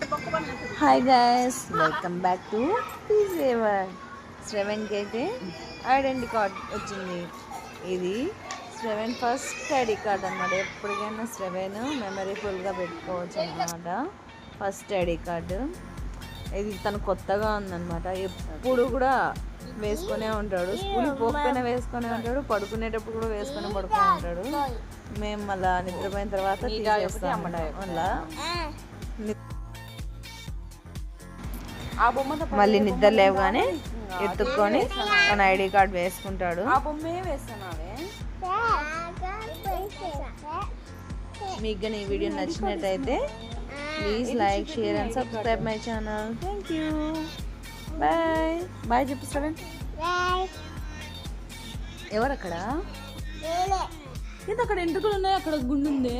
Hi guys, welcome back to పీసేవర్. శ్రవణ్కి అయితే ఐడెంటిటీ కార్డ్ వచ్చింది. ఇది శ్రవణ్ ఫస్ట్ ఐడి కార్డ్ అనమాట. ఎప్పటికైనా శ్రవణ్ మెమరీఫుల్గా పెట్టుకోవచ్చు అనమాట. ఫస్ట్ ఐడి కార్డు ఇది తను కొత్తగా ఉందన్నమాట. ఎప్పుడు కూడా వేసుకునే ఉంటాడు. స్కూల్కి పోకపోయినా వేసుకునే ఉంటాడు, పడుకునేటప్పుడు కూడా వేసుకొని పడుకునే ఉంటాడు. మేము మళ్ళీ నిద్రపోయిన తర్వాత తీసేస్తాం మళ్ళా. మళ్ళీ నిద్ర లేవగానే ఎత్తుక్కొని తన ఐడి కార్డ్ వేసుకుంటాడు. మీకు కానీ ఈ వీడియో నచ్చినట్టయితే please like, share and subscribe my channel. Thank you. Bye bye చెప్పు శ్రవణ్. ఎవరు అక్కడ? అక్కడ ఎంటుకలు ఉన్నాయి, అక్కడ గుండు ఉంది.